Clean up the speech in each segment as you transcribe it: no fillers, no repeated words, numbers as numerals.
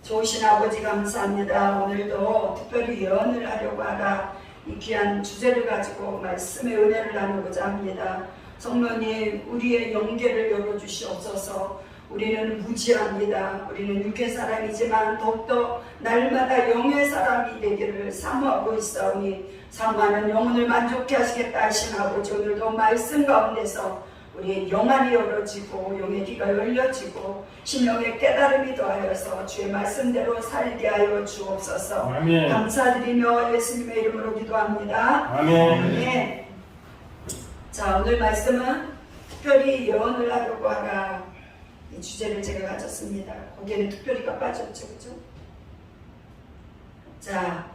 좋으신 아버지 감사합니다. 오늘도 특별히 예언을 하려고 하라 이 귀한 주제를 가지고 말씀의 은혜를 나누고자 합니다. 성령님, 우리의 영계를 열어주시옵소서. 우리는 무지합니다. 우리는 육의 사람이지만 더욱더 날마다 영의 사람이 되기를 사모하고 있사오니 사모하는 영혼을 만족케 하시겠다 하신 아버지, 오늘도 말씀 가운데서 우리의 영안이 열어지고 영의 귀가 열려지고 심령의 깨달음이 더하여서 주의 말씀대로 살게 하여 주옵소서. 아멘. 감사드리며 예수님의 이름으로 기도합니다. 아멘. 아멘. 자, 오늘 말씀은 특별히 예언을 하려고 하라 이 주제를 제가 가졌습니다. 거기에는 특별히가 빠졌죠, 그죠? 자,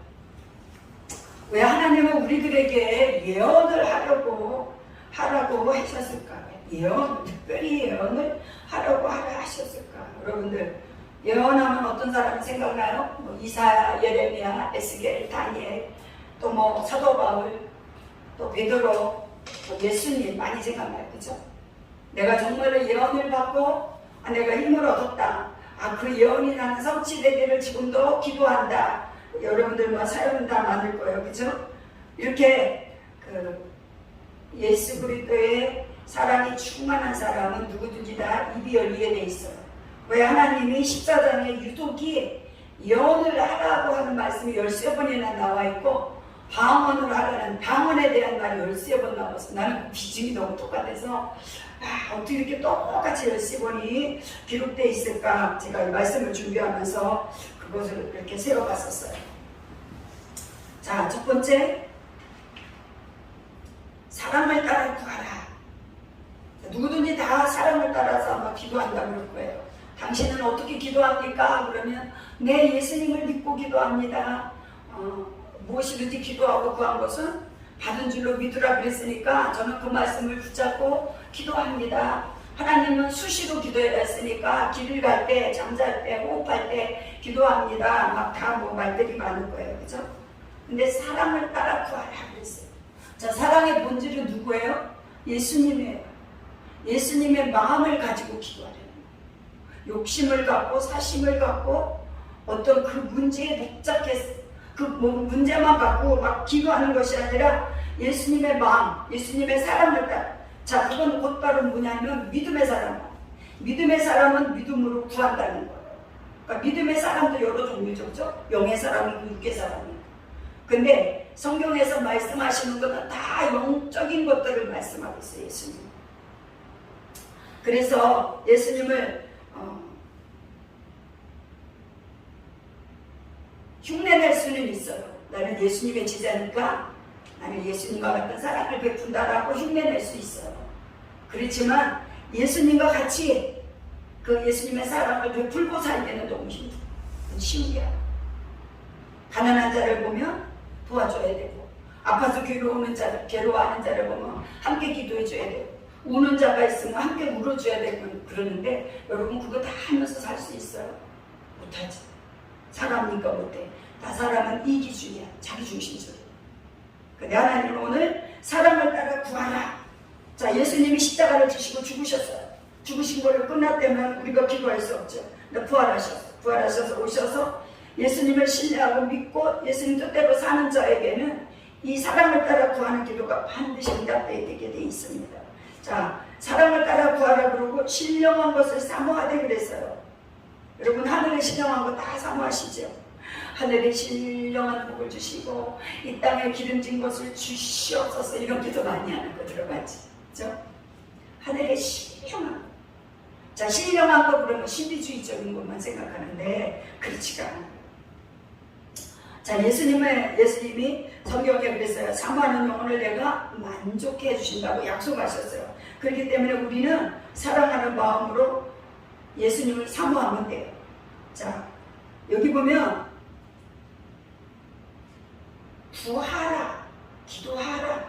왜 하나님은 우리들에게 예언을 하라고 하셨을까? 특별히 예언을 하라고 하셨을까? 여러분들, 예언하면 어떤 사람이 생각나요? 뭐 이사야, 예레미야, 에스겔, 다니엘, 또 뭐 사도 바울, 또 베드로, 또 예수님 많이 생각나요, 그죠? 내가 정말로 예언을 받고 내가 힘을 얻었다. 그 예언이 나는 성취되기를 지금도 기도한다. 여러분들 뭐 사연 다 많을 거예요, 그죠? 이렇게 예수 그리스도의 사랑이 충만한 사람은 누구든지 다 입이 열리게 돼 있어요. 왜 하나님이 14장에 유독이 예언을 하라고 하는 말씀이 13번이나 나와 있고 방언을 하라는 방언에 대한 말이 13번 나와서 나는 비중이 너무 똑같아서 어떻게 이렇게 똑같이 13번이 기록되어 있을까? 제가 이 말씀을 준비하면서 그것을 이렇게 세워봤었어요. 자, 첫 번째, 사랑을 따라 구하라. 누구든지 다 사랑을 따라서 아마 기도한다고 그럴 거예요. 당신은 어떻게 기도합니까? 그러면 네, 예수님을 믿고 기도합니다. 무엇이든지 기도하고 구한 것은 받은 줄로 믿으라 그랬으니까 저는 그 말씀을 붙잡고 기도합니다. 하나님은 수시로 기도해야 했으니까 길을 갈 때, 잠잘 때, 호흡할 때 기도합니다. 막 다 뭐 말들이 많을 거예요, 그죠? 근데 사랑을 따라 구하라 그랬어요. 자, 사랑의 본질은 누구예요? 예수님이에요. 예수님의 마음을 가지고 기도하려는 거예요. 욕심을 갖고 사심을 갖고 어떤 그 문제에 복잡해서 그 문제만 갖고 막 기도하는 것이 아니라 예수님의 마음, 예수님의 사랑을 따라. 자, 그건 곧바로 뭐냐면 믿음의 사람. 믿음의 사람은 믿음으로 구한다는 거예요. 그러니까 믿음의 사람도 여러 종류죠, 그죠? 영의 사람이고 육의 사람이고. 근데 성경에서 말씀하시는 것은 다 영적인 것들을 말씀하고 있어요, 예수님. 그래서 예수님을 흉내낼 수는 있어요. 나는 예수님의 제자니까 나는 예수님과 같은 사랑을 베푼다라고 흉내낼 수 있어요. 그렇지만 예수님과 같이 그 예수님의 사랑을 베풀고 살기는 너무 힘들어요. 쉬운 게 아니에요. 가난한 자를 보면 도와줘야 되고, 아파서 괴로워하는 자를 보면 함께 기도해줘야 되고, 우는 자가 있으면 함께 울어줘야 되고 그러는데 여러분 그거 다 하면서 살 수 있어요? 못하지. 사람이니까 못해. 다 사람은 이기주의야. 자기중심주의. 근데 하나님은 오늘 사랑을 따라 구하라. 자, 예수님이 십자가를 지시고 죽으셨어요. 죽으신 거를 끝났다면 우리가 기도할 수 없죠. 근데 부활하셔서 오셔서 예수님을 신뢰하고 믿고 예수님 뜻대로 사는 자에게는 이 사랑을 따라 구하는 기도가 반드시 응답되게 돼 있습니다. 자, 사랑을 따라 구하라 그러고 신령한 것을 사모하되 그랬어요. 여러분 하늘에 신령한 거 다 사모하시죠? 하늘에 신령한 복을 주시고 이 땅에 기름진 것을 주시옵소서 이런 기도 많이 하는 거 들어봤지? 그죠? 하늘에 신령한 거. 자, 신령한 거 그러면 신비주의적인 것만 생각하는데 그렇지가 않아요. 자, 예수님이 성경에 그랬어요. 사모하는 영혼을 내가 만족해 해주신다고 약속하셨어요. 그렇기 때문에 우리는 사랑하는 마음으로 예수님을 사모하면 돼요. 자, 여기 보면 구하라, 기도하라,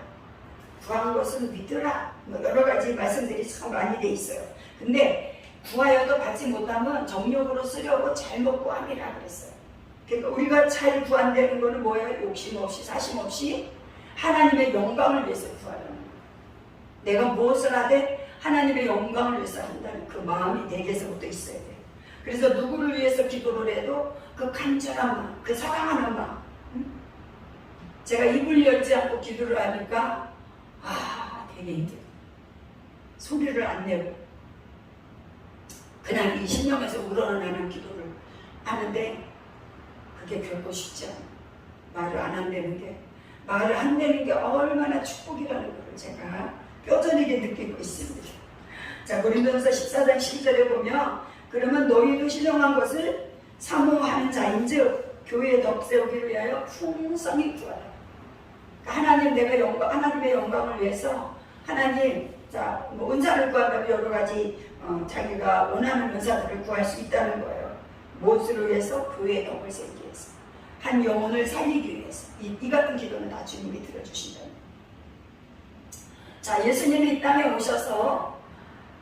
구한 것은 믿으라, 뭐 여러 가지 말씀들이 참 많이 돼 있어요. 근데 구하여도 받지 못하면 정욕으로 쓰려고 잘못 구함이라 그랬어요. 그러니까 우리가 잘 구한다는 것은 뭐예요? 욕심 없이 사심 없이 하나님의 영광을 위해서 구하라는 거예요. 내가 무엇을 하되 하나님의 영광을 위해서 한다는 그 마음이 내게서부터 있어야 돼요. 그래서 누구를 위해서 기도를 해도 그 간절한 마음, 그 사랑하는 마음. 제가 입을 열지 않고 기도를 하니까 되게 힘들어요. 소리를 안 내고 그냥 이 심령에서 우러나는 기도를 하는데 그게 결코 쉽지 않아요. 말을 안 한다는 게, 말을 한다는 게 얼마나 축복이라는 것을 제가 뼈저리게 느끼고 있습니다. 자, 고린도전서 14장 10절에 보면 그러면 너희도 신령한 것을 사모하는 자인즉 교회의 덕 세우기를 위하여 풍성히 구하라. 하나님 하나님의 영광을 위해서 하나님, 뭐 은사를 구한다면 여러 가지 자기가 원하는 은사들을 구할 수 있다는 거예요. 무엇을 위해서? 교회의 덕을 세우기 위해서, 한 영혼을 살리기 위해서. 이 같은 기도는 다 주님이 들어주신다는 거예요. 자, 예수님이 이 땅에 오셔서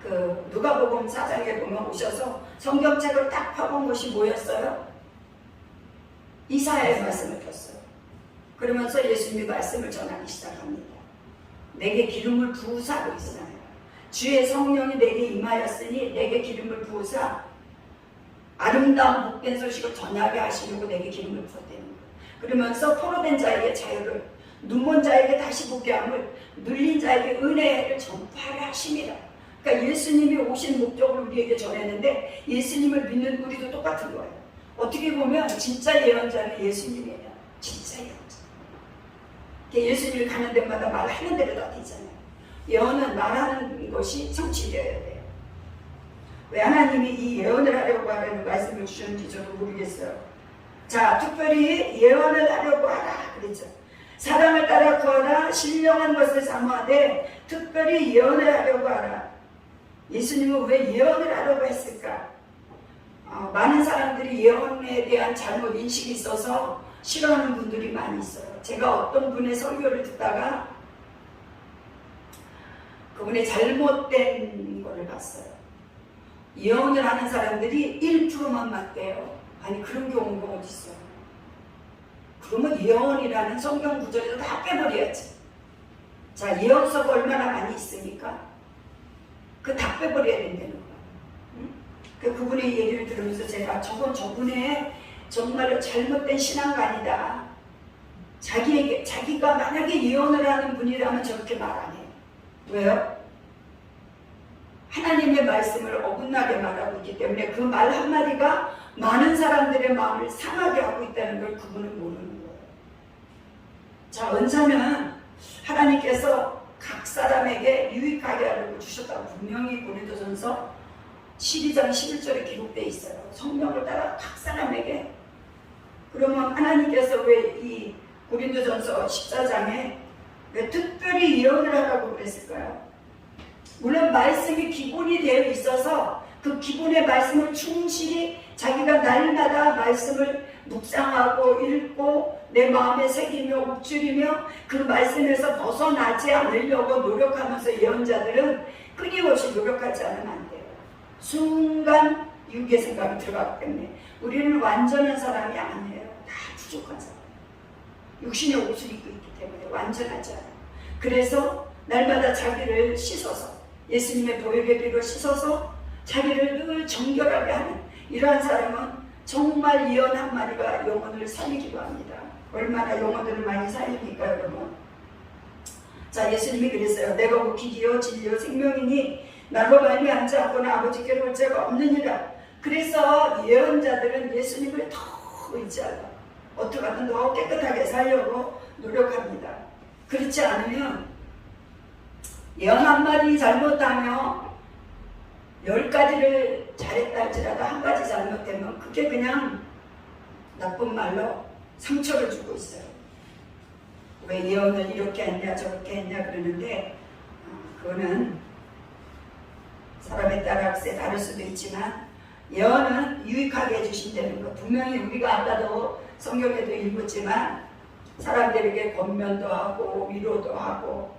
그 누가복음 4장에 보면 오셔서 성경책을 딱 펴본 것이 뭐였어요? 이사야의 말씀을 폈어요. 그러면서 예수님이 말씀을 전하기 시작합니다. 내게 기름을 부으사 그러잖아요. 주의 성령이 내게 임하였으니 내게 기름을 부으사 아름다운 복된 소식을 전하게 하시려고 내게 기름을 부었다는 거예요. 그러면서 포로된 자에게 자유를, 눈먼 자에게 다시 보게 함을, 눌린 자에게 은혜를 전파하게 하심이라. 그러니까 예수님이 오신 목적을 우리에게 전했는데 예수님을 믿는 우리도 똑같은 거예요. 어떻게 보면 진짜 예언자는 예수님이에요. 진짜 예언자. 예수님이 가는 데마다 말하는 대로 다 되잖아요. 예언은 말하는 것이 성취되어야 돼요. 왜 하나님이 이 예언을 하려고 하는 말씀을 주셨는지 저도 모르겠어요. 자, 특별히 예언을 하려고 하라 그랬죠. 사랑을 따라 구하라, 신령한 것을 사모하되 특별히 예언을 하려고 하라. 예수님은 왜 예언을 하려고 했을까? 많은 사람들이 예언에 대한 잘못 인식이 있어서 싫어하는 분들이 많이 있어요. 제가 어떤 분의 설교를 듣다가 그분의 잘못된 거를 봤어요. 예언을 하는 사람들이 1%만 맞대요. 아니, 그런 경우가 어디 있어요? 그러면 예언이라는 성경 구절에서 다 빼버려야지. 자, 예언서가 얼마나 많이 있습니까? 그 다 빼버려야 된다는 거예요. 그분의 얘기를 들으면서 제가 저분의 정말로 잘못된 신앙관이다. 자기가 만약에 예언을 하는 분이라면 저렇게 말 안 해요. 왜요? 하나님의 말씀을 어긋나게 말하고 있기 때문에 그 말 한마디가 많은 사람들의 마음을 상하게 하고 있다는 걸 그분은 모르는 거예요. 자, 은사는 하나님께서 각 사람에게 유익하게 하려고 주셨다고 분명히 고린도전서 12장 11절에 기록되어 있어요. 성령을 따라 각 사람에게. 그러면 하나님께서 왜 이 고린도전서 14장에 왜 특별히 예언을 하라고 그랬을까요? 물론 말씀이 기본이 되어 있어서 그 기본의 말씀을 충실히 자기가 날마다 말씀을 묵상하고 읽고 내 마음에 새기며 묵주리며 그 말씀에서 벗어나지 않으려고 노력하면서 예언자들은 끊임없이 노력하지 않으면 안 돼요. 순간 유괴 생각이 들어가기 때문에 우리는 완전한 사람이 아니에요. 다 부족한 사람. 육신의 옷을 입고 있기 때문에 완전하지 않아요. 그래서 날마다 자기를 씻어서 예수님의 보혈의 피로 씻어서 자기를 늘 정결하게 하는 이러한 사람은 정말 예언 한마디가 영혼을 살리기도 합니다. 얼마나 영혼들을 많이 살립니까, 여러분? 자, 예수님이 그랬어요. 내가 곧 길이요 진리요 생명이니 나로 말미암지 않고는 아버지께로 올 자가 없느니라. 그래서 예언자들은 예수님을 더 의지하고 어떻게 하든 더 깨끗하게 살려고 노력합니다. 그렇지 않으면 예언 한마디 잘못하며 10가지를 잘했다 할지라도 한 가지 잘못되면 그게 그냥 나쁜 말로 상처를 주고 있어요. 왜 예언을 이렇게 했냐 저렇게 했냐 그러는데 그거는 사람에 따라 글쎄 다를 수도 있지만 예언은 유익하게 해주신다는 거 분명히 우리가 아까도 성경에도 읽었지만 사람들에게 권면도 하고 위로도 하고.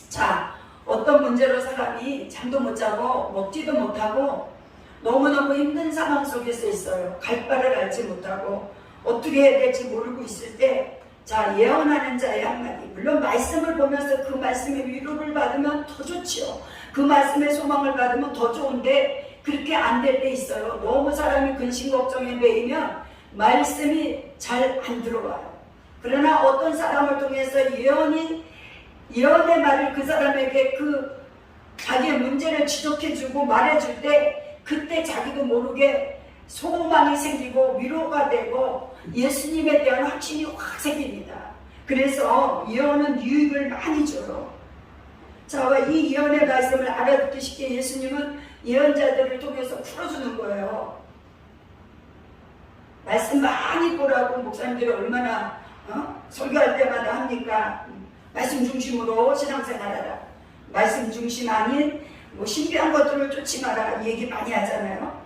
자, 어떤 문제로 사람이 잠도 못 자고 먹지도 못하고 너무너무 힘든 상황 속에서 있어요. 갈 바를 알지 못하고 어떻게 해야 될지 모르고 있을 때, 자, 예언하는 자의 한마디, 물론 말씀을 보면서 그 말씀의 위로를 받으면 더 좋지요. 그 말씀의 소망을 받으면 더 좋은데 그렇게 안 될 때 있어요. 너무 사람이 근심 걱정에 매이면 말씀이 잘 안 들어와요. 그러나 어떤 사람을 통해서 예언의 말을 그 사람에게 그 자기의 문제를 지적해주고 말해줄 때 그때 자기도 모르게 소망이 생기고 위로가 되고 예수님에 대한 확신이 확 생깁니다. 그래서 예언은 유익을 많이 줘요. 자, 이 예언의 말씀을 알아듣기 쉽게 예수님은 예언자들을 통해서 풀어주는 거예요. 말씀 많이 보라고 목사님들이 얼마나 설교할 때마다 합니까? 말씀 중심으로 신앙생활하라. 말씀 중심 아닌 뭐 신비한 것들을 쫓지 마라. 얘기 많이 하잖아요.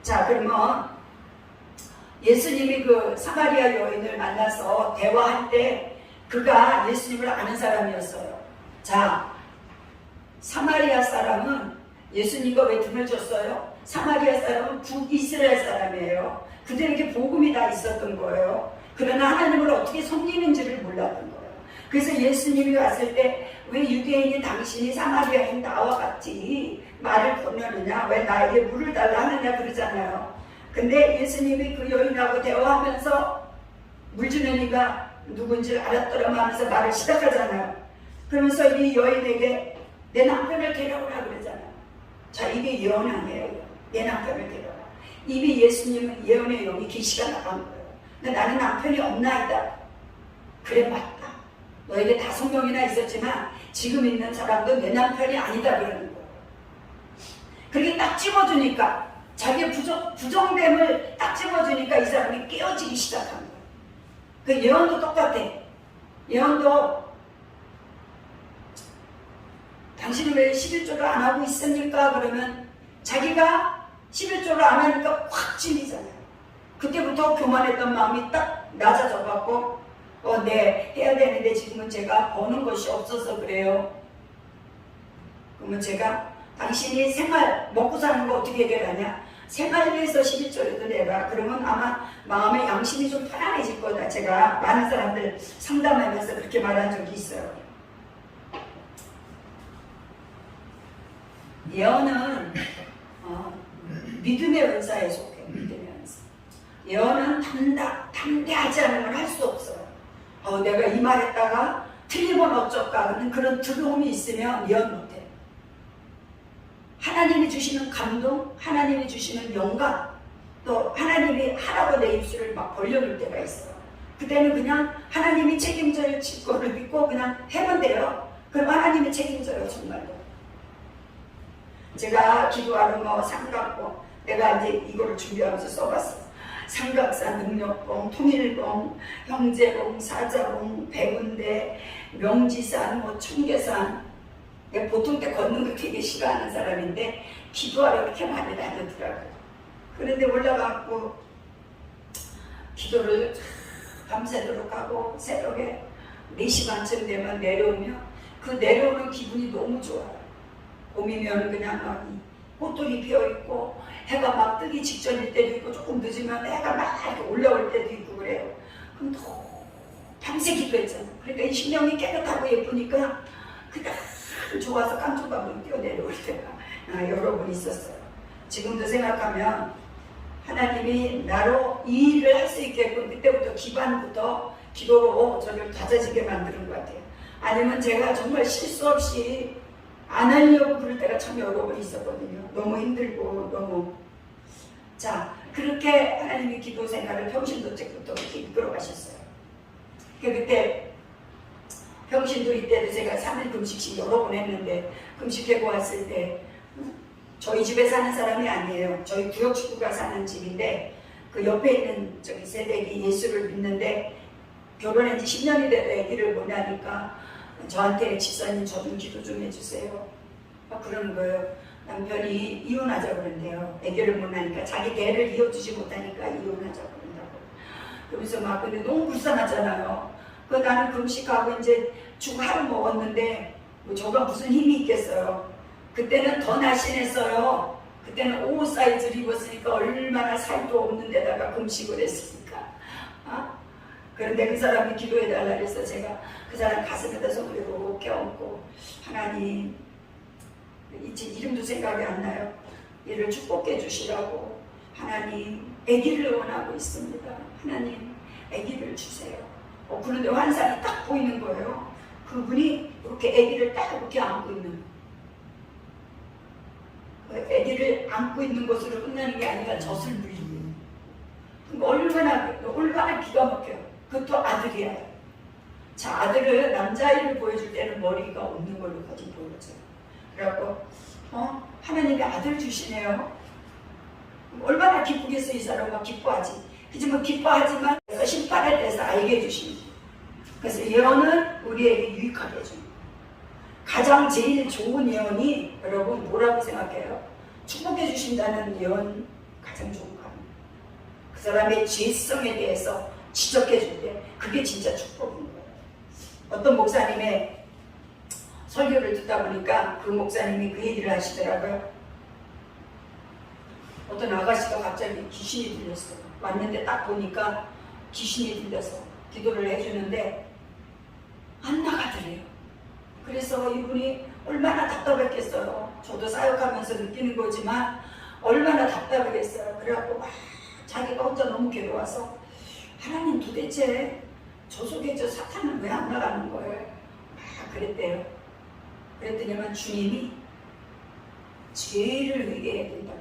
자, 그러면 예수님이 그 사마리아 여인을 만나서 대화할 때 그가 예수님을 아는 사람이었어요. 자, 사마리아 사람은 예수님과 왜 등을 졌어요? 사마리아 사람은 북이스라엘 사람이에요. 그들에게 복음이 다 있었던 거예요. 그러나 하나님을 어떻게 섬기는지를 몰랐던 거예요. 그래서 예수님이 왔을 때 왜 유대인이 당신이 사마리아인 나와 같이 말을 건너느냐, 왜 나에게 물을 달라 하느냐 그러잖아요. 근데 예수님이 그 여인하고 대화하면서 물 주는 이가 누군지 알았더라면 하면서 말을 시작하잖아요. 그러면서 이 여인에게 내 남편을 데려오라 그러잖아요. 자, 이게 예언 아니에요. 내 남편을 데려오라. 이미 예수님은 예언의 영이 계시가 나간 거예요. 근데 나는 남편이 없나이다. 그래, 맞다. 너에게 5명이나 있었지만 지금 있는 사람도 내 남편이 아니다 그러는 거예요. 그렇게 딱 집어주니까 자기의 부정됨을 딱 집어주니까 이 사람이 깨어지기 시작한 거예요. 그 예언도 똑같아. 예언도 당신은 왜 11조를 안 하고 있습니까? 그러면 자기가 11조를 안 하니까 확 찔리잖아요. 그때부터 교만했던 마음이 딱 낮아져갖고 네, 해야 되는데 지금은 제가 버는 것이 없어서 그래요. 그러면 제가 당신이 생활, 먹고 사는 거 어떻게 해결하냐? 생활을 위해서 11조라도 내라. 그러면 아마 마음의 양심이 좀 편안해질 거다. 제가 많은 사람들 상담하면서 그렇게 말한 적이 있어요. 예언은 믿음의 은사에 속해. 믿음의 은사. 예언은 담대하지 않으면 할 수 없어요. 내가 이 말했다가 틀리면 어쩔까 그런 두려움이 있으면 예언 못해. 하나님이 주시는 감동, 하나님이 주시는 영감, 또 하나님이 하라고 내 입술을 막 벌려놓을 때가 있어요. 그때는 그냥 하나님이 책임질 거를 믿고 그냥 하면 돼요. 그럼 하나님이 책임져요, 정말로. 제가 기도하는 삼각봉, 내가 이제 이거를 준비하면서 써봤어. 삼각사, 능력봉, 통일봉, 형제봉, 사자봉, 백운대, 명지산, 청계산. 보통 때 걷는 거 되게 싫어하는 사람인데 기도하러 그렇게 많이 다녔더라고요. 그런데 올라가고 기도를 밤새도록 하고 새벽에 4시 반쯤 되면 내려오면 그 내려오는 기분이 너무 좋아요. 봄이면 그냥 막 꽃들이 피어있고 해가 막 뜨기 직전일 때도 있고 조금 늦으면 해가 막 이렇게 올라올 때도 있고 그래요. 그럼 너무 밤새 기도했잖아요. 그러니까 이 심령이 깨끗하고 예쁘니까 그냥 좋아서 깜짝깜짝 뛰어내려올 때가 여러 번 있었어요. 지금도 생각하면 하나님이 나로 이 일을 할 수 있게끔 그때부터 기반부터 기도로 저를 다져지게 만드는 것 같아요. 아니면 제가 정말 실수 없이 안 하려고 그럴 때가 참 여러 번 있었거든요. 너무 힘들고 너무. 자, 그렇게 하나님이 기도 생활을 평신도 때부터 그렇게 이끌어 가셨어요. 그때 평신도일 때도 제가 3일 금식씩 여러 번 했는데 금식하고 왔을 때 저희 집에 사는 사람이 아니에요. 저희 구역 식구가 사는 집인데 그 옆에 있는 저기 세댁이 예수를 믿는데 결혼한 지 10년이 돼도 아기를 못 낳으니까 저한테 집사님 저 좀 기도 좀 해주세요. 막 그러는 거예요. 남편이 이혼하자 그런대요. 아기를 못 낳으니까 자기 대를 이어주지 못하니까 이혼하자 그런다고. 그러면서 막 근데 너무 불쌍하잖아요. 나는 금식하고 이제 죽 하루 먹었는데 뭐 저가 무슨 힘이 있겠어요. 그때는 더 날씬했어요. 그때는 옷 사이즈를 입었으니까 얼마나 살도 없는 데다가 금식을 했으니까. 그런데 그 사람이 기도해달라 그래서 제가 그 사람 가슴에다 손을 이렇게 얹고 하나님, 이름도 생각이 안 나요. 이를 축복해 주시라고 하나님 아기를 원하고 있습니다. 하나님 아기를 주세요. 그런데 환상이 딱 보이는 거예요. 그분이 이렇게 아기를 딱 이렇게 안고 있는, 아기를 안고 있는 것으로 끝나는 게 아니라 젖을 물리는. 얼마나 기가 막혀요. 그것도 아들이야. 자, 아들은 남자아이를 보여줄 때는 머리가 없는 걸로 가지고 보여줘요. 그래갖고 하나님이 아들 주시네요. 얼마나 기쁘겠어. 이 사람은 기뻐하지. 하지만 기뻐하지만 심판에 대해서 알게 해주십니다. 그래서 예언은 우리에게 유익하게 해줍니다. 가장 제일 좋은 예언이 여러분 뭐라고 생각해요? 축복해 주신다는 예언 가장 좋은 거 아닙니까? 그 사람의 죄성에 대해서 지적해 줄 때 그게 진짜 축복인 거예요. 어떤 목사님의 설교를 듣다 보니까 그 목사님이 그 얘기를 하시더라고요. 어떤 아가씨가 갑자기 귀신이 들렸어요. 왔는데 딱 보니까 귀신이 들려서 기도를 해주는데 안 나가더래요. 그래서 이분이 얼마나 답답했겠어요. 저도 사역하면서 느끼는 거지만 얼마나 답답하겠어요. 그래갖고 막 자기가 혼자 너무 괴로워서 하나님 도대체 저 속에 저 사탄은 왜 안 나가는 거예요? 막 그랬대요. 그랬더니만 주님이 죄를 회개해야 된다고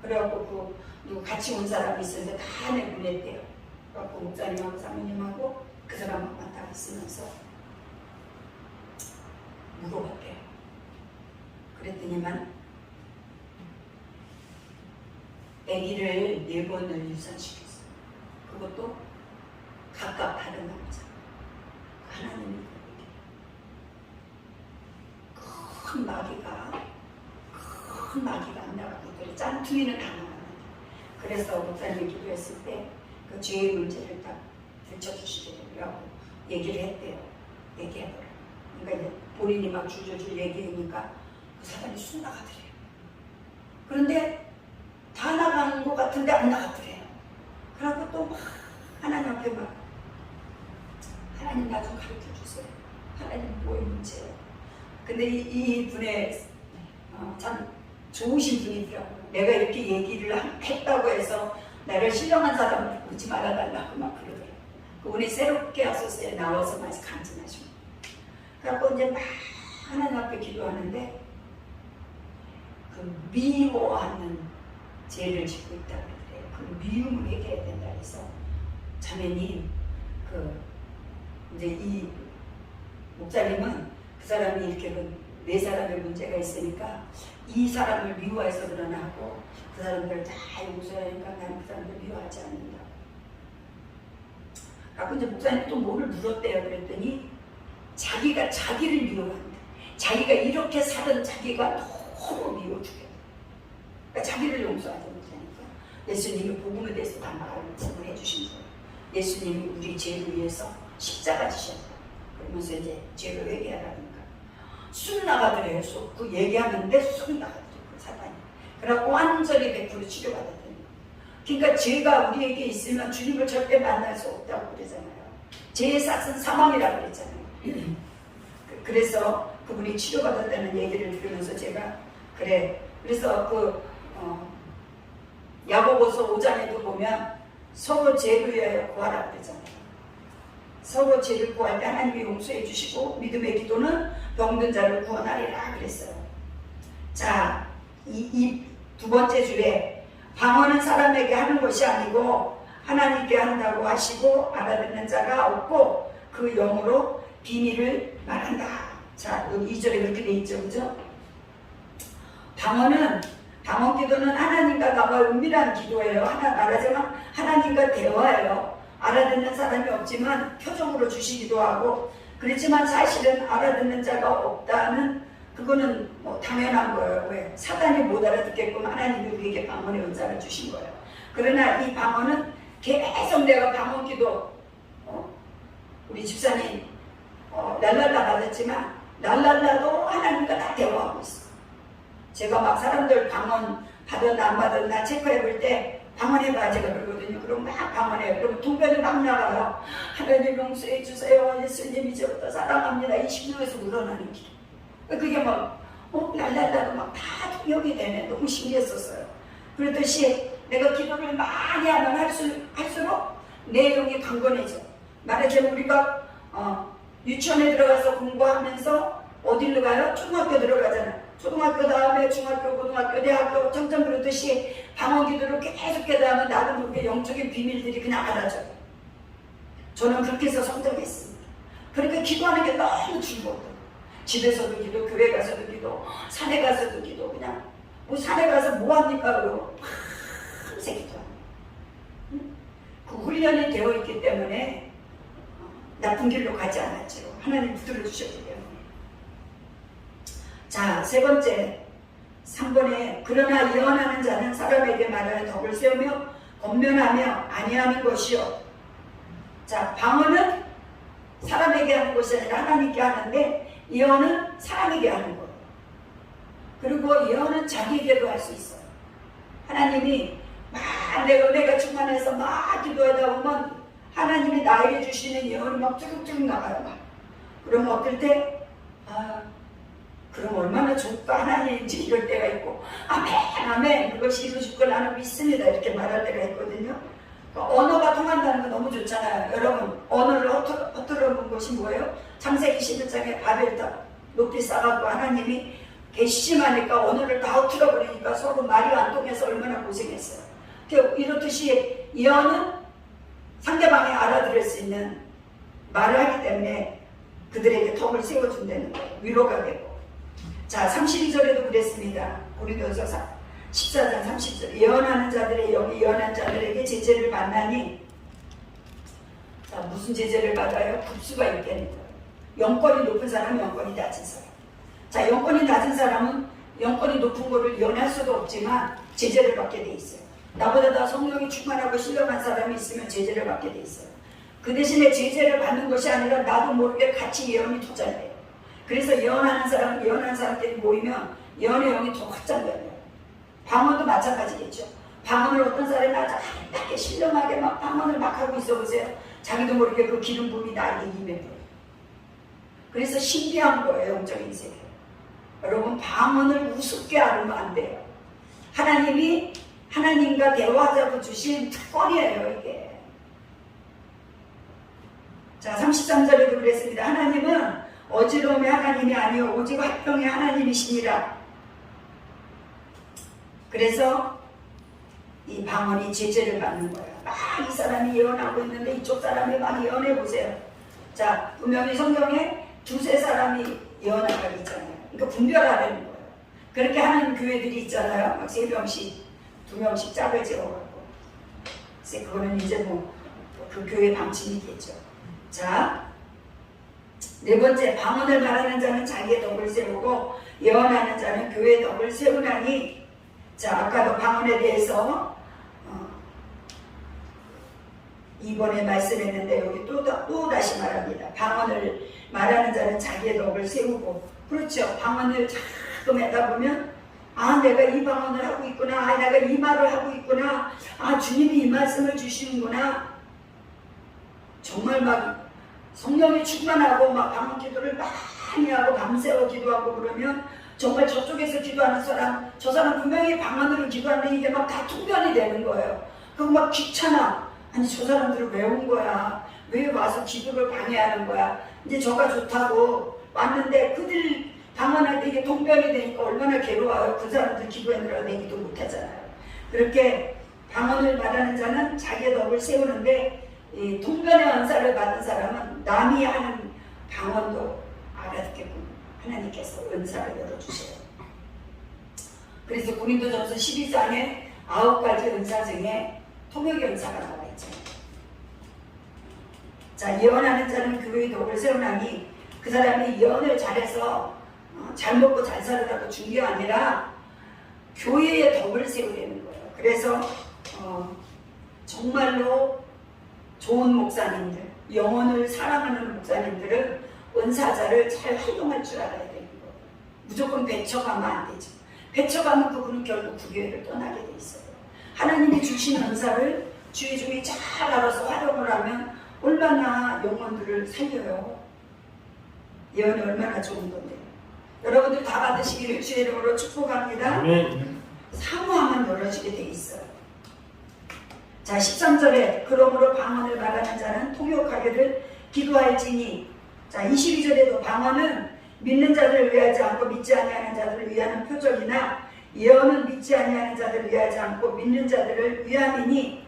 그러더래요. 그래갖고 누구 같이 온 사람이 있었는데 다 내보냈대요. 그래갖고 목사님하고 사모님하고 그 사람하고 만나 있으면서 물어봤대요. 그랬더니만 아기를 4번을 유산시켰어요. 그것도 각각 다른 남자. 하나님이 큰 마귀가 안 나가거든요. 짠투이는 다 나가는데. 그래서 목사님이 기도했을 때 그 죄의 문제를 딱 들춰주시더라고 얘기를 했대요. 얘기하더라고요. 그러니까 이제 본인이 막 줄줄줄 얘기하니까 그 사람이 쑥 나가더래요. 그런데 다 나가는 것 같은데 안 나가더래요. 그러고 또 막 하나님 앞에 막 하나님 나 좀 가르쳐 주세요. 하나님 뭐의 문제예요? 근데 이 분의 참 좋으신 분이더라고요. 내가 이렇게 얘기를 했다고 해서 나를 신령한 사람을 보지 말아달라고 막 그러더라고요. 그분이 새롭게 하소서에 나와서 많이 간증하시고. 그래서 이제 막 하나님 앞에 기도하는데 그 미워하는 죄를 짓고 있다고 그래요. 그 미움을 회개해야 된다 해서 자매님 이제 이 목사님은 그 사람이 이렇게 네 사람의 문제가 있으니까 이 사람을 미워해서 그러나 하고 그 사람들 다 용서하니까 나는 그 사람들 미워하지 않는다. 그래서 이제 목사님 또 뭐를 물었대요. 그랬더니 자기가 자기를 미워한다. 자기가 이렇게 살은 자기가 너무 미워 죽겠다. 그러니까 자기를 용서하지 못하니까 예수님이 복음에 대해서 다 말씀을 해주신 거예요. 예수님이 우리 죄를 위해서 십자가 지셨다. 그러면서 이제 죄를 회개하라니까 쑥 나가더래요. 그 얘기하는데 쑥 나가더래요. 그 사단이. 그래갖고 완전히 100% 치료받았더니. 그러니까 죄가 우리에게 있으면 주님을 절대 만날 수 없다고 그러잖아요. 죄의 싹은 사망이라고 그랬잖아요. 그래서 그분이 치료받았다는 얘기를 들으면서 제가 그래서 야고보서 5장에도 보면 서로 죄를 위하여 구하라 그러잖아요. 서로 죄를 구할 때 하나님이 용서해 주시고 믿음의 기도는 병든 자를 구원하리라 그랬어요. 자, 이 두 번째 주에 방언은 사람에게 하는 것이 아니고 하나님께 한다고 하시고 알아듣는 자가 없고 그 영으로 비밀을 말한다. 자, 여기 2절에 그렇게 돼 있죠. 그죠? 방언 기도는 하나님과 나와 은밀한 기도예요. 말하자면 하나님과 대화예요. 알아듣는 사람이 없지만 표정으로 주시기도 하고 그렇지만 사실은 알아듣는 자가 없다는 그거는 뭐 당연한 거예요. 왜? 사단이 못 알아듣게끔 하나님이 우리에게 방언의 은사를 주신 거예요. 그러나 이 방언은 계속 내가 방언 기도 우리 집사님 랄랄라 받았지만 랄랄라도 하나님과 다 대화하고 있어. 제가 막 사람들 방언 받았나 안 받았나 체크해 볼 때 방언해봐 제가 그러거든요. 그럼 막 방언해요. 그럼 동변이 막 나가요. 하나님 용서해 주세요. 예수님 이제부터 사랑합니다. 이 심령에서 우러나는 길. 그게 막 랄랄라도 막 다 통역이 되네. 너무 신기했었어요. 그렇듯이 내가 기도를 많이 하면 할수록 내용이 강건해져. 말하자면 우리가 유치원에 들어가서 공부하면서 어디로 가요? 초등학교 들어가잖아. 초등학교 다음에 중학교, 고등학교, 대학교 점점 그렇듯이 방언 기도를 계속 하면 나도 모르게 영적인 비밀들이 그냥 알아져요. 저는 그렇게 해서 성장했습니다. 그러니까 기도하는 게 너무 즐거워요. 집에서도 기도, 교회 가서도 기도, 산에 가서도 기도. 그냥 산에 가서 뭐합니까? 그러고 밤새 기도합니다. 그 훈련이 되어 있기 때문에 나쁜 길로 가지 않았죠. 하나님 붙들어 주셨기 때문에. 자, 세 번째 3번에 그러나 예언하는 자는 사람에게 말하여 덕을 세우며 권면하며 아니하는 것이요. 자, 방언은 사람에게 하는 것이 아니라 하나님께 하는데 예언은 사람에게 하는 거예요. 그리고 예언은 자기에게도 할 수 있어요. 하나님이 막 내가 충만해서 막 기도하다 보면 하나님이 나에게 주시는 예언이 막 쭈룩쭈룩 나가요. 막. 그럼 어떨 때 그럼 얼마나 좋을까 하나님인지 이럴 때가 있고 아멘 아멘 그것이 이루어질 걸 나는 믿습니다 이렇게 말할 때가 있거든요. 그러니까 언어가 통한다는 거 너무 좋잖아요. 여러분 언어를 허투루 본 것이 뭐예요? 창세기 11장에 바벨탑 높이 쌓아갖고 하나님이 괘씸하니까 언어를 다 허투루 버리니까 서로 말이 안 통해서 얼마나 고생했어요. 이렇듯이 예언은 상대방이 알아들을 수 있는 말을 하기 때문에 그들에게 덕을 세워준다는 거예요. 위로가 되고. 자, 32절에도 그랬습니다. 고린도서 14장 30절. 예언하는 자들의 영이 예언한 자들에게 제재를 받나니, 자, 무슨 제재를 받아요? 급수가 있겠는 거예요. 영권이 높은 사람은 영권이 낮은 사람. 자, 영권이 낮은 사람은 영권이 높은 거를 예언할 수도 없지만 제재를 받게 돼 있어요. 나보다 더 성령이 충만하고 신령한 사람이 있으면 제재를 받게 돼 있어요. 그 대신에 제재를 받는 것이 아니라 나도 모르게 같이 예언이 투자돼요. 그래서 예언하는 사람끼리 모이면 예언의 영이 더 확장돼요. 방언도 마찬가지겠죠. 방언을 어떤 사람이 아주 아름답게 신령하게 막 방언을 막 하고 있어 보세요. 자기도 모르게 그 기름 부음이 나에게 임해버려요. 그래서 신비한 거예요. 영적인 세계. 여러분 방언을 우습게 알으면 안 돼요. 하나님이 하나님과 대화하자고 주신 특권이에요. 이게. 자, 33절에도 그랬습니다. 하나님은 어지러움의 하나님이 아니요 오직 화평의 하나님이시니라. 그래서 이 방언이 제재를 받는 거예요. 막 이 사람이 예언하고 있는데 이쪽 사람이 막 예언해 보세요. 자, 분명히 성경에 두세 사람이 예언하고 있잖아요. 그러니까 분별하라는 거예요. 그렇게 하는 교회들이 있잖아요. 막 3명씩 2명씩 짝을 지어갖고. 글쎄 그거는 이제 뭐 그 교회 방침이겠죠. 자, 네 번째, 방언을 말하는 자는 자기의 덕을 세우고 예언하는 자는 교회의 덕을 세우나니. 자, 아까도 방언에 대해서 2번에 말씀했는데 여기 또 다시 말합니다. 방언을 말하는 자는 자기의 덕을 세우고. 그렇죠. 방언을 자꾸 하다 보면 내가 이 방언을 하고 있구나. 내가 이 말을 하고 있구나. 주님이 이 말씀을 주시는구나. 정말 막 성령이 충만하고 막 방언 기도를 많이 하고 밤새워 기도하고 그러면 정말 저쪽에서 기도하는 사람, 저 사람 분명히 방언으로 기도하는데 이게 막 다 통변이 되는 거예요. 그럼 막 귀찮아. 아니 저 사람들은 왜 온 거야? 왜 와서 기도를 방해하는 거야? 이제 저가 좋다고 왔는데 그들 방언할 때 이게 통변이 되니까 얼마나 괴로워요. 그 사람들 기도하느라 내기도 못하잖아요. 그렇게 방언을 말하는 자는 자기의 덕을 세우는데 이 통변의 은사를 받은 사람은 남이 하는 방언도 알아듣게끔 하나님께서 은사를 열어주세요. 그래서 고린도전서 12장에 9가지 은사 중에 통역의 은사가 나와 있죠. 자, 예언하는 자는 교회의 덕을 세우나니 그 사람이 예언을 잘해서 잘 먹고 잘 살으라고 준 게 아니라 교회의 덕을 세우려는 거예요. 그래서 정말로 좋은 목사님들, 영혼을 사랑하는 목사님들은 은사자를 잘 활용할 줄 알아야 되는 거예요. 무조건 배척하면 안 되죠. 배척하면 그분은 결국 그 교회를 떠나게 돼 있어요. 하나님이 주신 은사를 주의 중에 잘 알아서 활용을 하면 얼마나 영혼들을 살려요. 예언이 얼마나 좋은 건데요. 여러분들 다 받으시기를 주의 이름으로 축복합니다. 아멘. 사모하면 열어지게 돼 있어요. 자, 13절에 그러므로 방언을 말하는 자는 통역하기를 기도할지니. 자, 22절에도 방언은 믿는 자들을 위하지 않고 믿지 아니하는 자들을 위하는 표적이나 예언은 믿지 아니하는 자들을 위하지 않고 믿는 자들을 위함이니.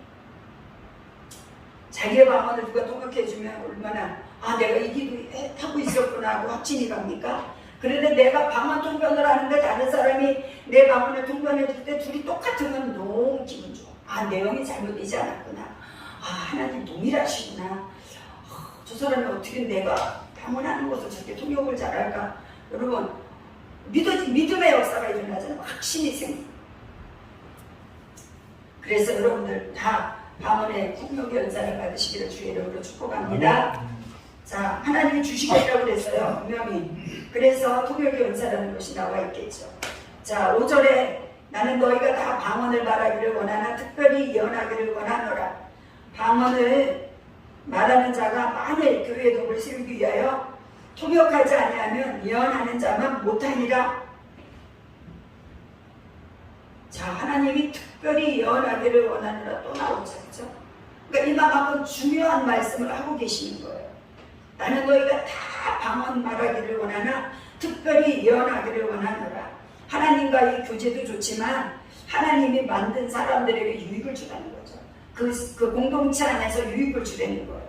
자기의 방언을 누가 통역해주면 얼마나 내가 이 기도하고 있었구나 하고 확신이 갑니까? 그런데 내가 방언 통변을 하는데 다른 사람이 내 방언을 통변해줄 때 둘이 똑같으면 너무 기분 좋아. 내용이 잘못되지 않았구나. 하나님 동일하시구나. 저 사람이 어떻게 내가 방언하는 것을 저렇게 통역을 잘할까? 여러분, 믿음의 역사가 일어나잖아요. 확신이 생겨. 그래서 여러분들 다 방언의 통역의 은사를 받으시기를 주의 이름으로 축복합니다. 자, 하나님이 주시겠다고 그랬어요. 분명히. 그래서 통역의 은사라는 것이 나와 있겠죠. 자, 5절에 나는 너희가 다 방언을 말하기를 원하나 특별히 예언하기를 원하노라. 방언을 말하는 자가 만일 교회의 덕을 세우기 위하여 통역하지 아니하면 예언하는 자만 못하니라. 자, 하나님이 특별히 예언하기를 원하노라 또 나오죠. 그렇죠? 그러니까 이만큼 중요한 말씀을 하고 계시는 거예요. 나는 너희가 다 방언 말하기를 원하나 특별히 예언하기를 원하노라. 하나님과 이 교제도 좋지만 하나님이 만든 사람들에게 유익을 주라는 거죠. 그 공동체 안에서 유익을 주라는 거예요.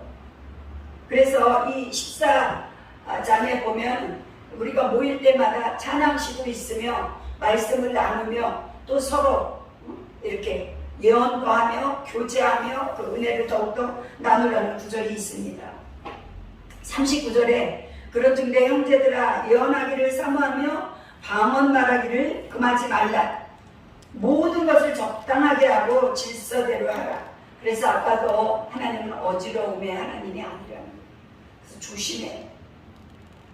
그래서 이 14장에 보면 우리가 모일 때마다 찬양시도 있으며 말씀을 나누며 또 서로 이렇게 예언도 하며 교제하며 그 은혜를 더욱더 나누라는 구절이 있습니다. 39절에 그런즉 내 형제들아 예언하기를 사모하며 방언 말하기를 금하지 말라. 모든 것을 적당하게 하고 질서대로 하라. 그래서 아까도 하나님은 어지러움의 하나님이 아니라는 거예요. 그래서 조심해.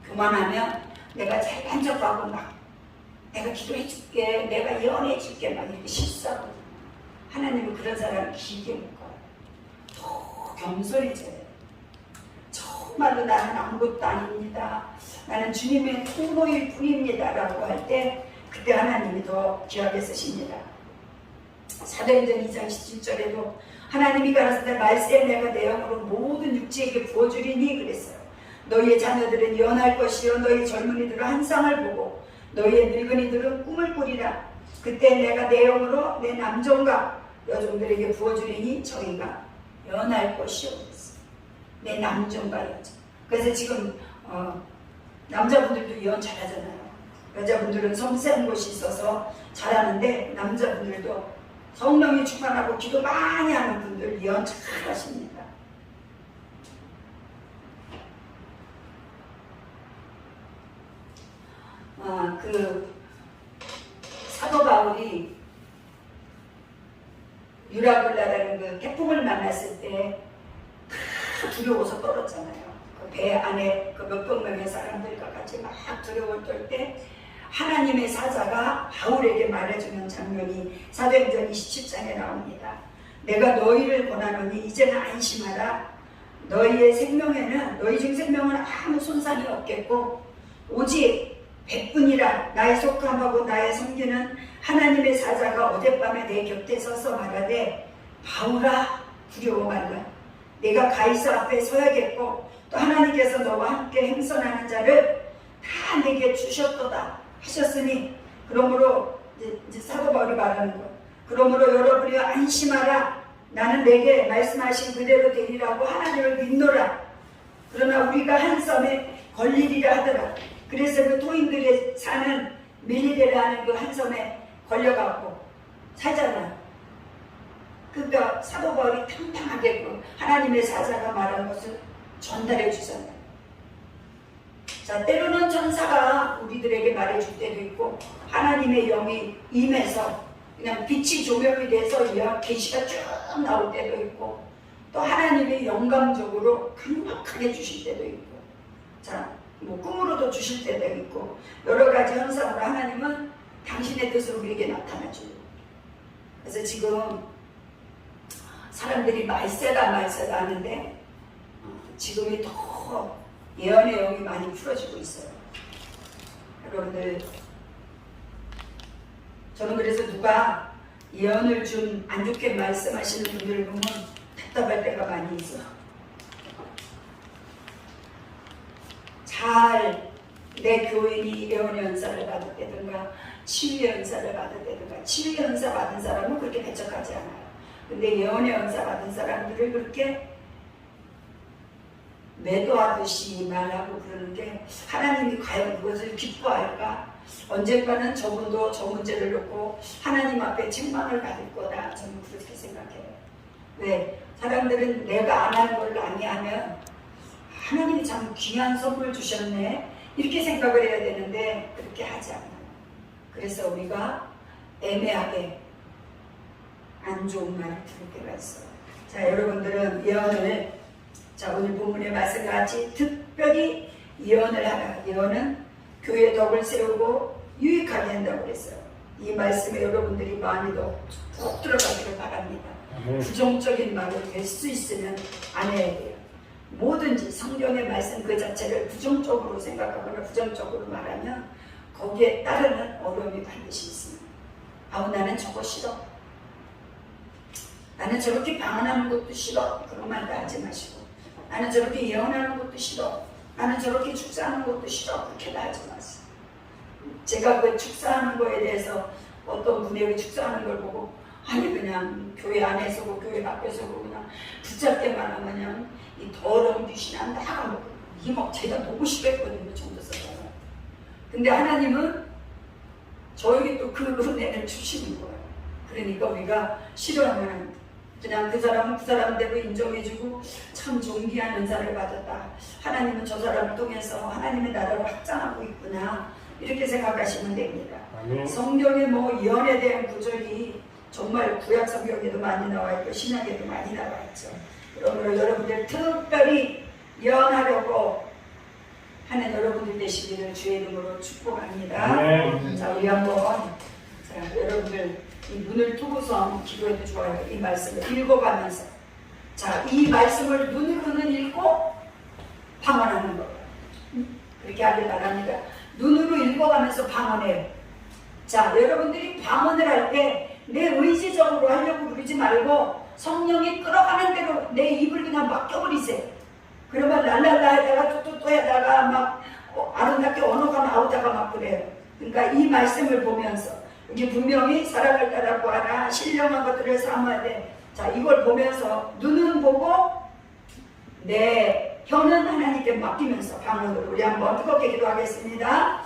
그만하면 내가 잘 만족하고 막 내가 기도해 줄게, 내가 예언해 줄게 막 이렇게 실수하고. 하나님은 그런 사람을 길게 묶어요. 더 겸손해져요. 정말로 나는 아무것도 아닙니다. 나는 주님의 통로일 뿐입니다. 라고 할 때 그때 하나님이 더 귀하게 쓰십니다. 사도행전 2장 17절에도 하나님이 가라사대 말세 내가 내 영으로 모든 육체에게 부어주리니 그랬어요. 너희의 자녀들은 예언할 것이요 너희 젊은이들은 환상을 보고 너희의 늙은이들은 꿈을 꾸리라. 그때 내가 내 영으로 내 남종과 여종들에게 부어주리니 저희가 예언할 것이요 내 남종과 여종. 그래서 지금 남자분들도 예언 잘하잖아요. 여자분들은 섬세한 곳이 있어서 잘하는데 남자분들도 성령이 충만하고 기도 많이 하는 분들 예언 잘하십니다. 그 사도 바울이 유라굴라라는 그 태풍을 만났을 때 다 두려워서 떨었잖아요. 그 배 안에 그 몇백 명의 사람들과 같이 막 두려워 떨 때 하나님의 사자가 바울에게 말해주는 장면이 사도행전 27장에 나옵니다. 내가 너희를 권하노니 이제는 안심하라. 너희의 생명에는 너희 중 생명은 아무 손상이 없겠고 오직 백분이라 나의 속함하고 나의 섬기는 하나님의 사자가 어젯밤에 내 곁에 서서 말하되 바울아 두려워 말라. 내가 가이사 앞에 서야겠고 또 하나님께서 너와 함께 행선하는 자를 다 내게 주셨도다 하셨으니 그러므로 이제 사도 바울이 말하는 거예요. 그러므로 여러분이 안심하라. 나는 내게 말씀하신 그대로 되리라고 하나님을 믿노라. 그러나 우리가 한 섬에 걸리리라 하더라. 그래서 그 토인들이 사는 멜리데라는 그 한 섬에 걸려갖고 살잖아. 그러니까 사도 바울이 당당하게 그 하나님의 사자가 말한 것을 전달해 주잖아요. 자, 때로는 천사가 우리들에게 말해줄 때도 있고 하나님의 영이 임해서 그냥 빛이 조명이 돼서 계시가 쭉 나올 때도 있고 또 하나님의 영감적으로 강력하게 주실 때도 있고 자, 뭐 꿈으로도 주실 때도 있고 여러 가지 현상으로 하나님은 당신의 뜻을 우리에게 나타나줘요. 그래서 지금 사람들이 말세다 하는데 지금이 더 예언의 영이 많이 풀어지고 있어요. 여러분들, 저는 그래서 누가 예언을 좀 안 좋게 말씀하시는 분들을 보면 답답할 때가 많이 있어. 잘 내 교인이 예언의 은사를 받을 때든가 치유의 은사를 받을 때든가, 치유의 은사 받은 사람은 그렇게 배척하지 않아요. 근데 예언의 은사 받은 사람들을 그렇게 매도하듯이 말하고 그러는 게 하나님이 과연 그것을 기뻐할까? 언젠가는 저분도 저 문제를 놓고 하나님 앞에 책망을 받을 거다. 저는 그렇게 생각해요. 왜? 사람들은 내가 안 하는 걸 아니하면 하나님이 참 귀한 선물 주셨네 이렇게 생각을 해야 되는데 그렇게 하지 않아요. 그래서 우리가 애매하게 안 좋은 말을 들을 때가 있어요. 자, 여러분들은 예언을, 자, 오늘 본문의 말씀과 같이 특별히 예언을 하라. 예언은 교회 덕을 세우고 유익하게 한다고 그랬어요. 이 말씀에 여러분들이 마음이 더 푹 들어가기를 바랍니다. 부정적인 말을 할 수 있으면 안 해야 돼요. 뭐든지 성경의 말씀 그 자체를 부정적으로 생각하거나 부정적으로 말하면 거기에 따르는 어려움이 반드시 있습니다. 아우, 나는 저거 싫어. 나는 저렇게 방언하는 것도 싫어. 그런 말도 하지 마시고, 나는 저렇게 예언하는 것도 싫어. 나는 저렇게 축사하는 것도 싫어. 그렇게도 하지 마세요. 제가 그 축사하는 거에 대해서 어떤 분에게 축사하는 걸 보고, 아니 그냥 교회 안에서고 교회 밖에서고 그냥 붙잡게만 하면 그냥 이 더러운 귀신 안 나가고, 이게 막 제가 너무 싫었거든요. 정도 썼잖아요. 근데 하나님은 저에게 또 그 은혜를 주시는 거예요. 그러니까 우리가 싫어하면 그냥 그 사람은 그 사람대로 인정해주고, 참 존귀한 은사를 받았다. 하나님은 저 사람을 통해서 하나님의 나라를 확장하고 있구나. 이렇게 생각하시면 됩니다. 성경에 뭐 예언에 대한 구절이 정말 구약 성경에도 많이 나와 있고 신약에도 많이 나와 있죠. 그러므로 여러분들 특별히 예언하려고 하는 여러분들 되시기를 주의 이름으로 축복합니다. 자, 우리 한번, 자, 여러분들 이 눈을 뜨고서 기도해도 좋아요. 이 말씀을 읽어가면서, 자, 이 말씀을 눈으로는 읽고 방언하는 거예요. 그렇게 하길 바랍니다. 눈으로 읽어가면서 방언해요. 자, 여러분들이 방언을 할 때 내 의지적으로 하려고 그러지 말고 성령이 끌어가는 대로 내 입을 그냥 맡겨버리세요. 그러면 랄랄라 하다가 뚜뚜뚜 하다가 막 아름답게 언어가 나오다가 막 그래요. 그러니까 이 말씀을 보면서 이게 분명히 사랑을 따라 구하라, 신령한 것들을 삼아야 돼. 자, 이걸 보면서 눈은 보고 내 혀는 하나님께 맡기면서 방언으로 우리 한번 뜨겁게 기도하겠습니다.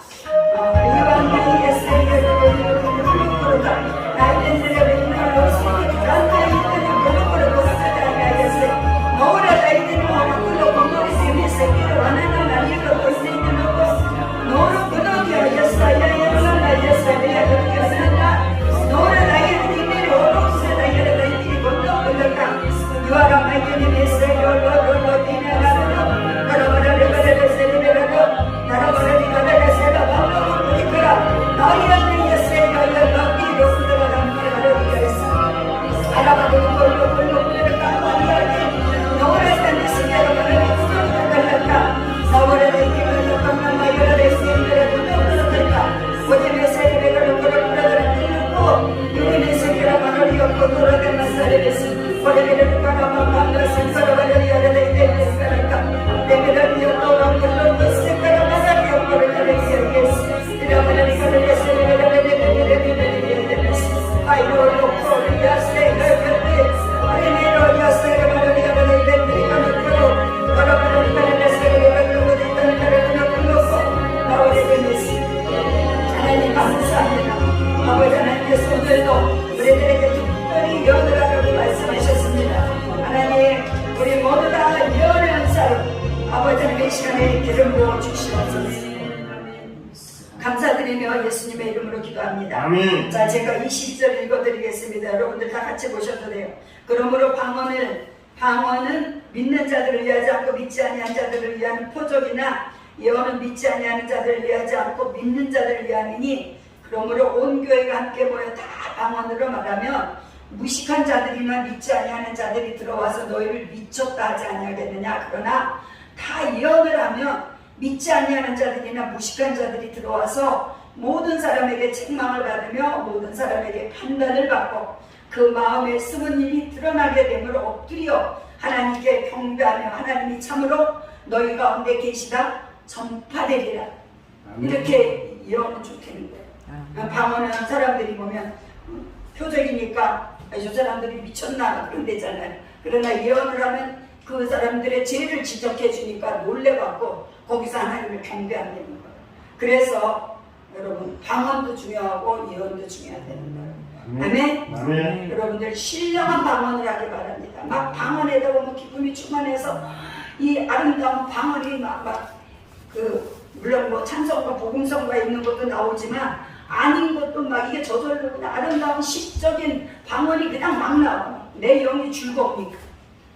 감사드리며 예수님의 이름으로 기도합니다. 아멘. 자, 제가 20절 읽어드리겠습니다. 여러분들 다 같이 보셔도 돼요. 그러므로 방언은 믿는 자들을 위하지 않고 믿지 아니한 자들을 위한 표적이나 예언은 믿지 아니하는 자들을 위하지 않고 믿는 자들을 위함이니, 그러므로 온 교회가 함께 모여 다 방언으로 말하면 무식한 자들이나 믿지 아니하는 자들이 들어와서 너희를 미쳤다 하지 아니하겠느냐. 그러나 다 예언을 하면 믿지 아니하는 자들이나 무식한 자들이 들어와서 모든 사람에게 책망을 받으며 모든 사람에게 판단을 받고 그 마음에 숨은 일이 드러나게 되므로 엎드려 하나님께 경배하며 하나님이 참으로 너희 가운데 계시다 전파되리라. 이렇게 예언은 좋다는 거예요. 방언하는 사람들이 보면 표적이니까 저 사람들이 미쳤나 그런 데잖아요. 그러나 예언을 하면 그 사람들의 죄를 지적해 주니까 놀래갖고 거기서 하나님을 경배하는 거예요. 그래서 여러분 방언도 중요하고 예언도 중요해야 되는 거예요. 아멘. 아멘. 여러분들 신령한 방언을 하길 바랍니다. 막 방언에다 보면 기쁨이 충만해서 이 아름다운 방언이 물론 뭐 찬송과 복음성과 있는 것도 나오지만 아닌 것도 막 이게 저절로 그냥 아름다운 시적인 방언이 그냥 막 나와요. 내 영이 즐겁니까?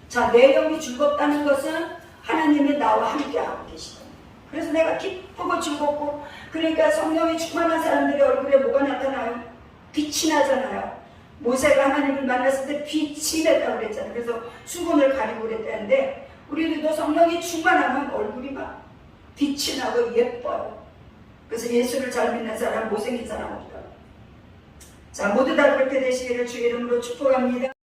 자, 내 영이 즐겁다는 것은 하나님이 나와 함께하고 계시다. 그래서 내가 기쁘고 즐겁고, 그러니까 성령이 충만한 사람들의 얼굴에 뭐가 나타나요? 빛이 나잖아요. 모세가 하나님을 만났을 때 빛이 냈다고 그랬잖아요. 그래서 수건을 가리고 그랬다는데 우리들도 성령이 충만하면 얼굴이 막 빛이 나고 예뻐요. 그래서 예수를 잘 믿는 사람, 못생긴 사람 없다. 자, 모두 다 그렇게 되시기를 주의 이름으로 축복합니다.